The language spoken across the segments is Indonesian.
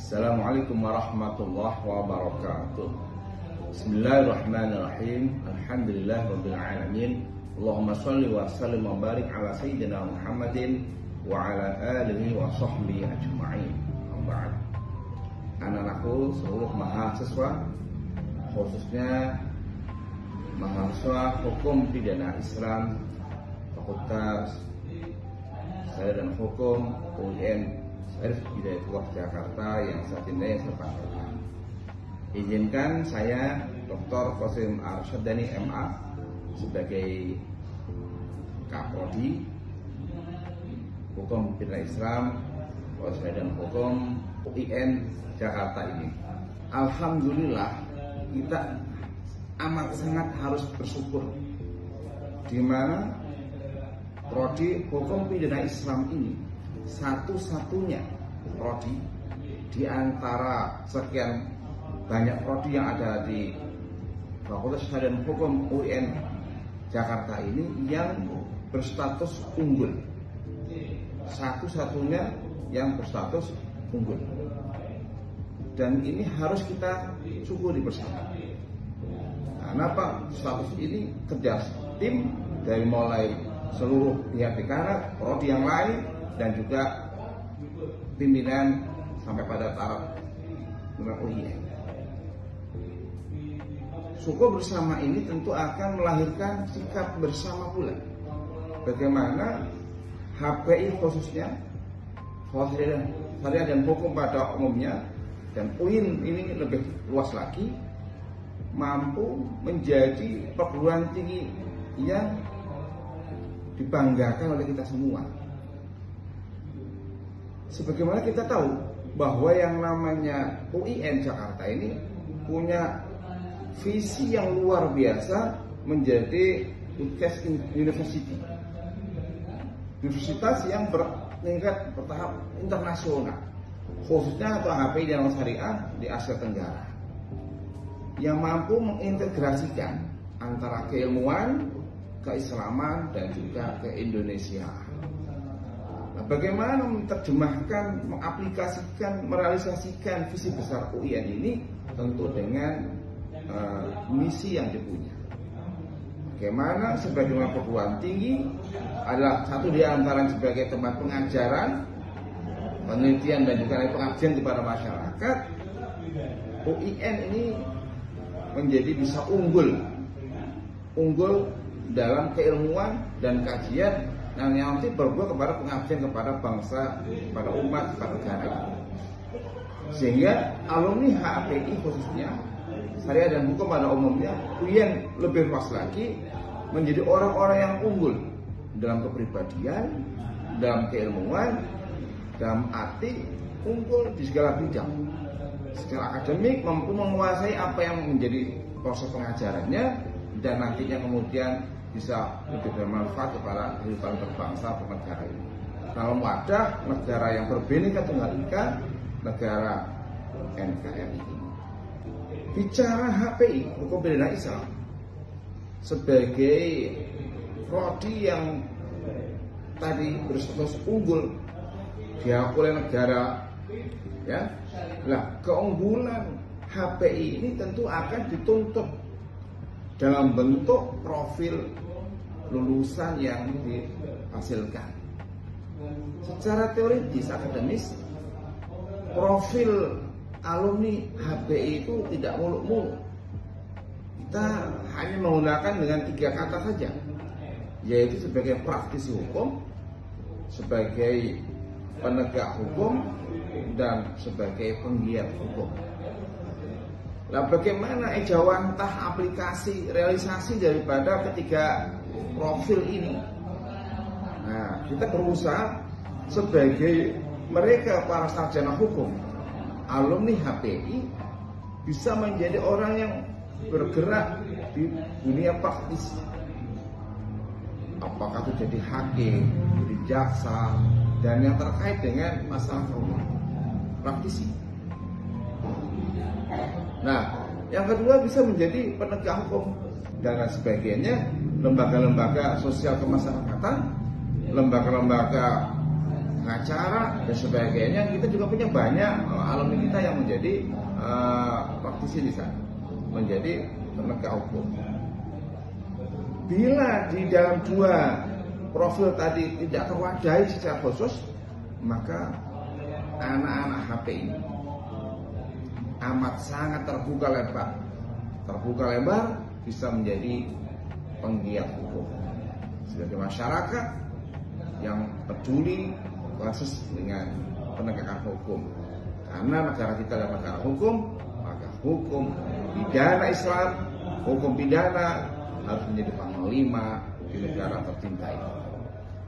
Assalamualaikum warahmatullahi wabarakatuh. Bismillahirrahmanirrahim. Alhamdulillahirabbil alamin. Allahumma shalli wa sallim wa barik ala sayyidina Muhammadin wa ala alihi wa sahbihi ajma'in. Ba'd. Anak-anakku seluruh mahasiswa, khususnya mahasiswa Hukum Pidana Islam Fakultas Syariah dan Hukum UIN Syarif Hidayatullah Jakarta yang saya cintai dan saya banggakan. Izinkan saya Dr. Qasim Arsyadani MA sebagai Kaprodi Hukum Pidana Islam Fakultas dan Hukum UIN Jakarta ini. Alhamdulillah kita amat sangat harus bersyukur di mana prodi Hukum Pidana Islam ini satu-satunya prodi di antara sekian banyak prodi yang ada di Fakultas Syariah dan Hukum UIN Jakarta ini yang berstatus unggul. Satu-satunya yang berstatus unggul. Dan ini harus kita syukuri bersama. Kenapa? Status ini kerja tim dari mulai seluruh pihak Dekana, prodi yang lain, dan juga pimpinan sampai pada taraf UIN. Syukur bersama ini tentu akan melahirkan sikap bersama pula. Bagaimana HPI khususnya, Syariah dan Hukum pada umumnya, dan UIN ini lebih luas lagi, mampu menjadi perguruan tinggi yang dibanggakan oleh kita semua. Sebagaimana kita tahu bahwa yang namanya UIN Jakarta ini punya visi yang luar biasa menjadi University, universitas yang bertingkat bertahap internasional, khususnya atau HPI dan Syariah di Asia Tenggara, yang mampu mengintegrasikan antara keilmuan, keislaman, dan juga keindonesiaan. Nah, bagaimana menerjemahkan, mengaplikasikan, merealisasikan visi besar UIN ini tentu dengan misi yang dipunya. Bagaimana sebagaimana perguruan tinggi adalah satu di antara sebagai tempat pengajaran, penelitian, dan juga pengabdian kepada masyarakat, UIN ini menjadi bisa unggul dalam keilmuan dan kajian yang nanti berbuah kepada pengabdian kepada bangsa, kepada umat, kepada negara. Sehingga alumni HPI khususnya Syariah dan Hukum pada umumnya, UIN lebih luas lagi, menjadi orang-orang yang unggul dalam kepribadian, dalam keilmuan, dalam arti unggul di segala bidang. Secara akademik mampu menguasai apa yang menjadi proses pengajarannya, dan nantinya kemudian bisa lebih bermanfaat kepada kehidupan berbangsa bernegara ini. Dalam wadah negara yang berbhinneka tunggal ika, negara NKRI ini. Bicara HPI Hukum Pidana Islam sebagai prodi yang tadi berstatus unggul diakui oleh negara, ya. Nah, keunggulan HPI ini tentu akan dituntut dalam bentuk profil lulusan yang dihasilkan. Secara teoritis akademis, profil alumni HPI itu tidak muluk-muluk. Kita hanya menggunakan dengan 3 kata saja, yaitu sebagai praktisi hukum, sebagai penegak hukum, dan sebagai penggiat hukum. Nah, bagaimana ejawantah aplikasi realisasi daripada ketiga profil ini? Nah, kita berusaha sebagai mereka para sarjana hukum, alumni HPI, bisa menjadi orang yang bergerak di dunia praktis. Apakah itu jadi hakim, jadi jaksa, dan yang terkait dengan masalah hukum, praktisi. Nah, yang kedua bisa menjadi penegak hukum dan lain sebagainya, lembaga-lembaga sosial kemasyarakatan, lembaga-lembaga pengacara dan sebagainya. Kita juga punya banyak alumni kita yang menjadi praktisi di sana, menjadi penegak hukum. Bila di dalam dua profil tadi tidak terwadahi secara khusus, maka anak-anak HPI amat sangat terbuka lebar bisa menjadi penggiat hukum sebagai masyarakat yang peduli khusus dengan penegakan hukum. Karena negara kita adalah negara hukum, maka hukum pidana Islam, hukum pidana harus menjadi panglima di negara tercinta ini.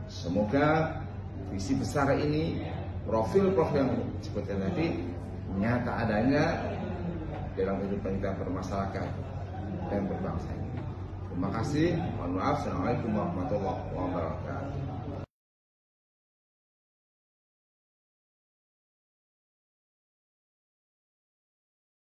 Semoga visi besar ini, profil-profil yang disebutkan tadi nyata adanya dalam kehidupan kita bermasyarakat dan berbangsa ini. Terima kasih. Mohon maaf. Assalamualaikum warahmatullahi wabarakatuh.